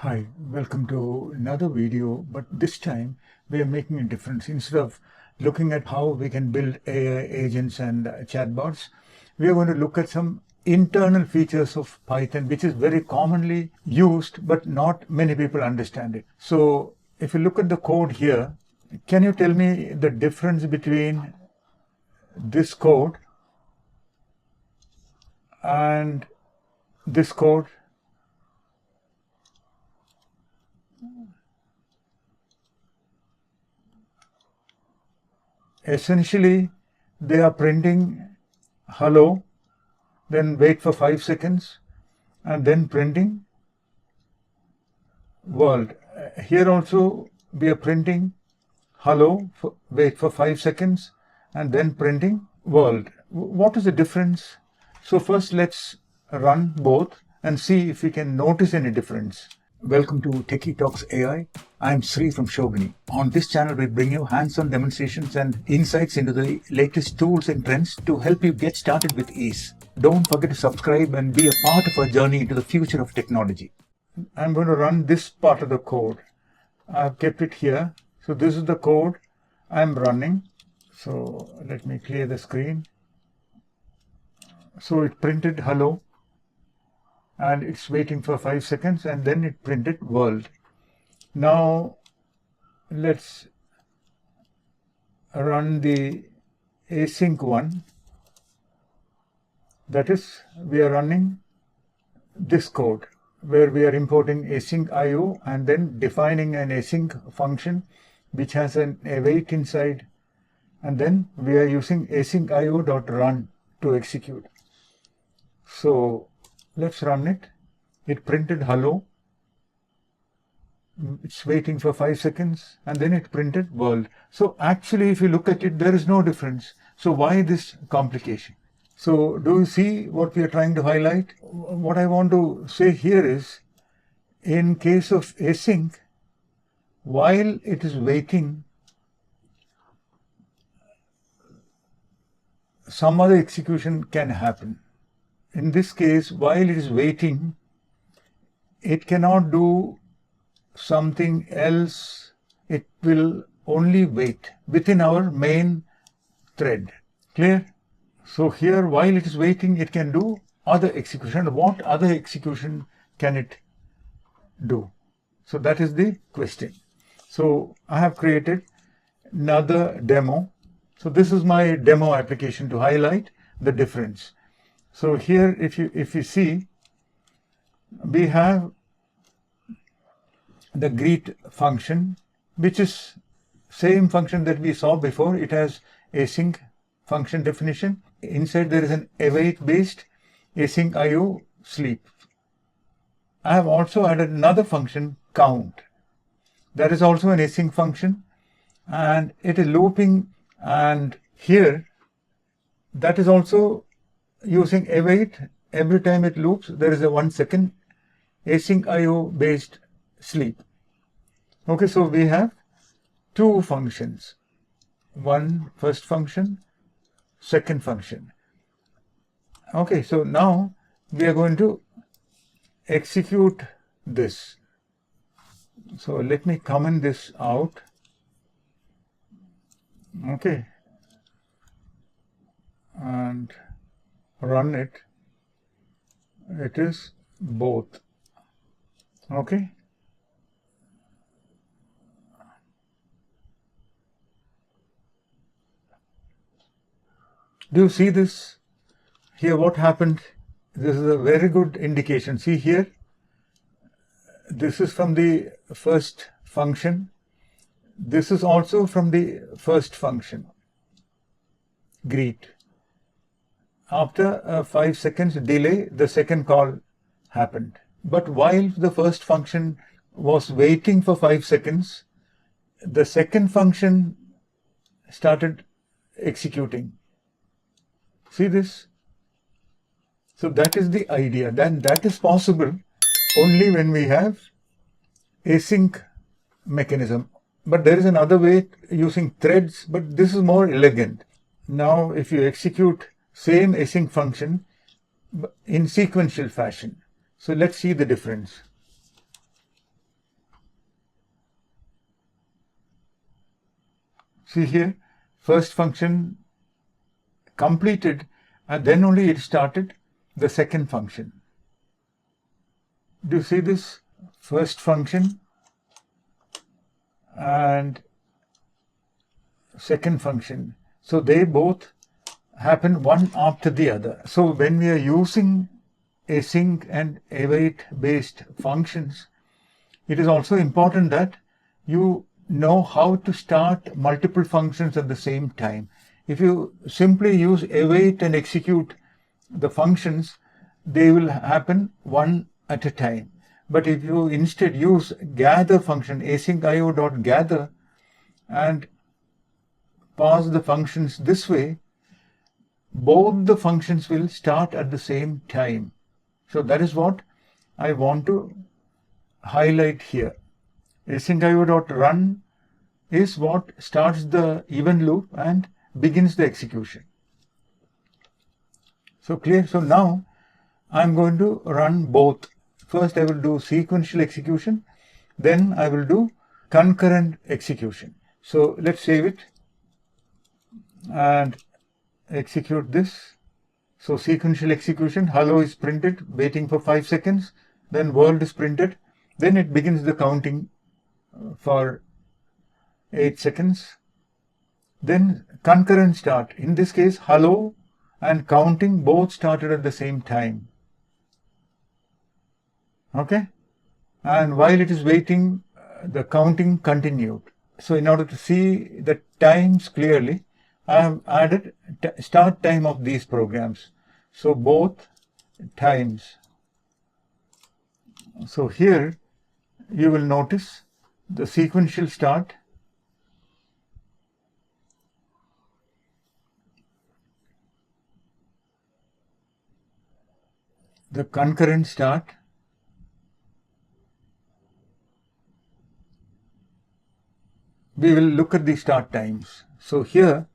Hi, welcome to another video, but this time we are making a difference. Instead of looking at how we can build AI agents and chatbots, we are going to look at some internal features of Python, which is very commonly used, but not many people understand it. So if you look at the code here, can you tell me the difference between this code and this code? Essentially, they are printing hello, then wait for 5 seconds, and then printing world. Here also, we are printing hello, wait for 5 seconds, and then printing world. What is the difference? So first, let's run both and see if we can notice any difference. Welcome to Techie Talks AI. I'm Sri from Shogini. On this channel, we bring you hands-on demonstrations and insights into the latest tools and trends to help you get started with ease. Don't forget to subscribe and be a part of our journey into the future of technology. I'm going to run this part of the code. I've kept it here. So this is the code I'm running. So let me clear the screen. So it printed hello, and it's waiting for 5 seconds, and then it printed world. Now let's run the async one. That is, we are running this code where we are importing asyncio and then defining an async function which has an await inside, and then we are using asyncio.run to execute. So let's run it. It printed hello. It's waiting for 5 seconds, and then it printed world. So actually, if you look at it, there is no difference. So why this complication? So do you see what we are trying to highlight? What I want to say here is, in case of async, while it is waiting, some other execution can happen. In this case, while it is waiting, it cannot do something else. It will only wait within our main thread. Clear? So here, while it is waiting, it can do other execution. What other execution can it do? So that is the question. So I have created another demo. So this is my demo application to highlight the difference. So here, if you see, we have the greet function, which is same function that we saw before. It has async function definition. Inside there is an await based asyncio sleep. I have also added another function, count. That is also an async function, and it is looping, and here that is also using await. Every time it loops, there is a 1 second asyncio based sleep. Okay, so we have two functions. One first function, second function. Okay, so now we are going to execute this. So let me comment this out. Okay, and run it. It is both. Okay. Do you see this? Here what happened? This is a very good indication. See here, this is from the first function. This is also from the first function, greet. After a 5 seconds delay, the second call happened. But while the first function was waiting for 5 seconds, the second function started executing. See this? So that is the idea. Then that is possible only when we have async mechanism. But there is another way using threads, but this is more elegant. Now if you execute same async function in sequential fashion. So let's see the difference. See here, first function completed and then only it started the second function. Do you see this? First function and second function. So they both happen one after the other. So when we are using async and await based functions, it is also important that you know how to start multiple functions at the same time. If you simply use await and execute the functions, they will happen one at a time. But if you instead use gather function, asyncio.gather, and pass the functions this way, both the functions will start at the same time. So that is what I want to highlight here. Asyncio.run is what starts the event loop and begins the execution. So clear? So now I'm going to run both. First I will do sequential execution, then I will do concurrent execution. So let's save it and execute this. So sequential execution, hello is printed, waiting for 5 seconds, then world is printed, then it begins the counting for 8 seconds. Then concurrent start. In this case, hello and counting both started at the same time. Okay? And while it is waiting, the counting continued. So in order to see the times clearly, I have added start time of these programs. So both times. So here you will notice the sequential start, the concurrent start, we will look at the start times. So here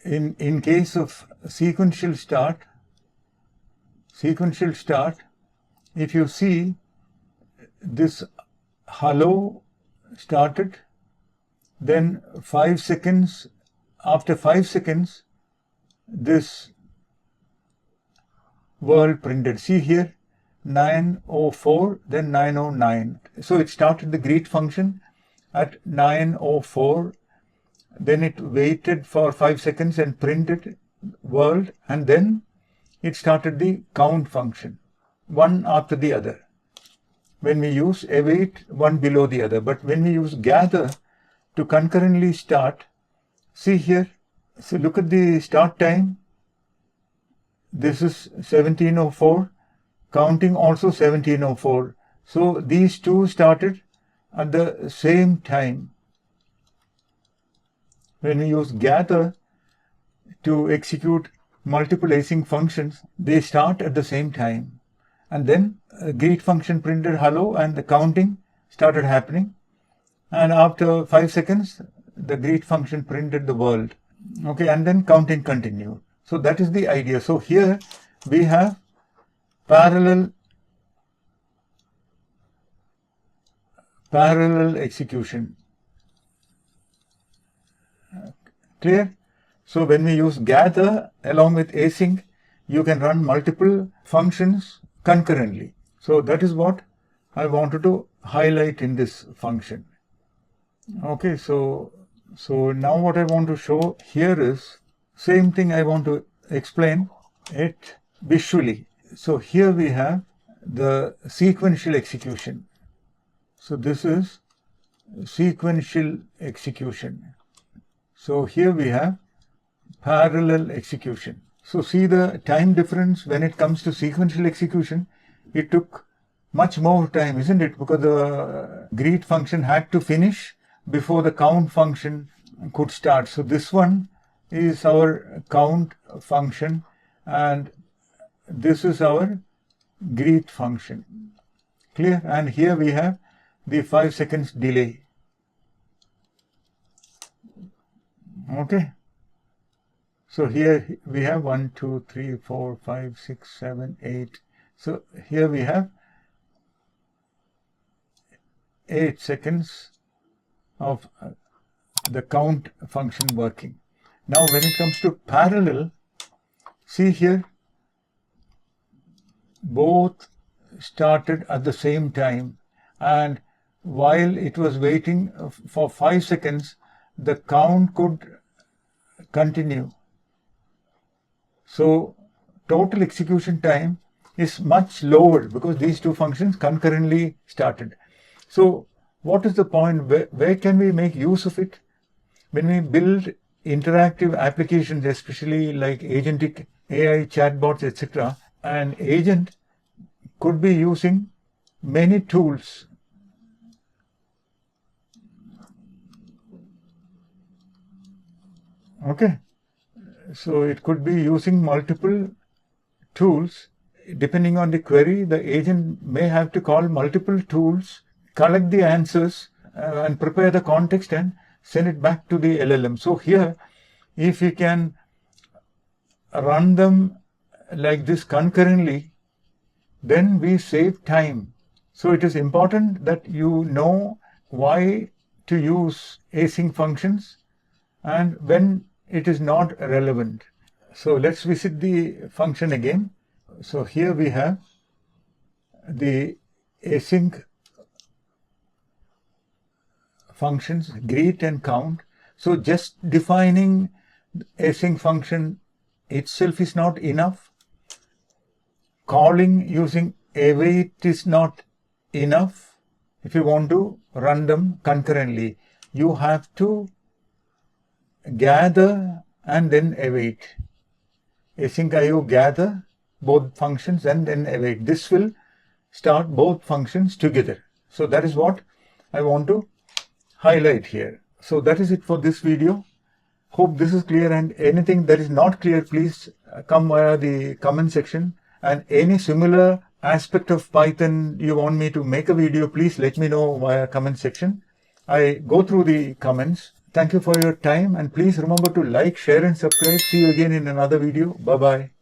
in case of sequential start, if you see this hello started, then 5 seconds, after 5 seconds this world printed. See here, 9:04, then 9:09. So it started the greet function at 9:04, then it waited for 5 seconds and printed world, and then it started the count function, one after the other. When we use await, one below the other. But when we use gather to concurrently start, see here, so look at the start time. This is 17:04, counting also 17:04. So these two started at the same time. When we use gather to execute multiple async functions, they start at the same time. And then a greet function printed hello and the counting started happening. And after 5 seconds, the greet function printed the world. Okay, and then counting continued. So that is the idea. So here we have parallel execution. Clear? So when we use gather along with async, you can run multiple functions concurrently. So that is what I wanted to highlight in this function. Okay, so now what I want to show here is same thing I want to explain it visually. So here we have the sequential execution. So this is sequential execution. So here we have parallel execution. So see the time difference when it comes to sequential execution. It took much more time, isn't it? Because the greet function had to finish before the count function could start. So this one is our count function and this is our greet function. Clear? And here we have the 5 seconds delay. Okay. So here we have 1, 2, 3, 4, 5, 6, 7, 8. So here we have 8 seconds of the count function working. Now when it comes to parallel, see here, both started at the same time, and while it was waiting for 5 seconds, the count could continue. So total execution time is much lower because these two functions concurrently started. So what is the point? Where can we make use of it? When we build interactive applications, especially like agentic AI chatbots, etc., an agent could be using many tools. Okay, so it could be using multiple tools. Depending on the query, the agent may have to call multiple tools, collect the answers, and prepare the context and send it back to the LLM. So here, if you can run them like this concurrently, then we save time. So it is important that you know why to use async functions and when it is not relevant. So let's visit the function again. So here we have the async functions, greet and count. So just defining async function itself is not enough. Calling using await is not enough. If you want to run them concurrently, you have to gather and then await. asyncio.gather both functions and then await. This will start both functions together. So that is what I want to highlight here. So that is it for this video. Hope this is clear, and anything that is not clear, please come via the comment section. And any similar aspect of Python you want me to make a video, please let me know via comment section. I go through the comments. Thank you for your time, and please remember to like, share and subscribe. See you again in another video. Bye-bye.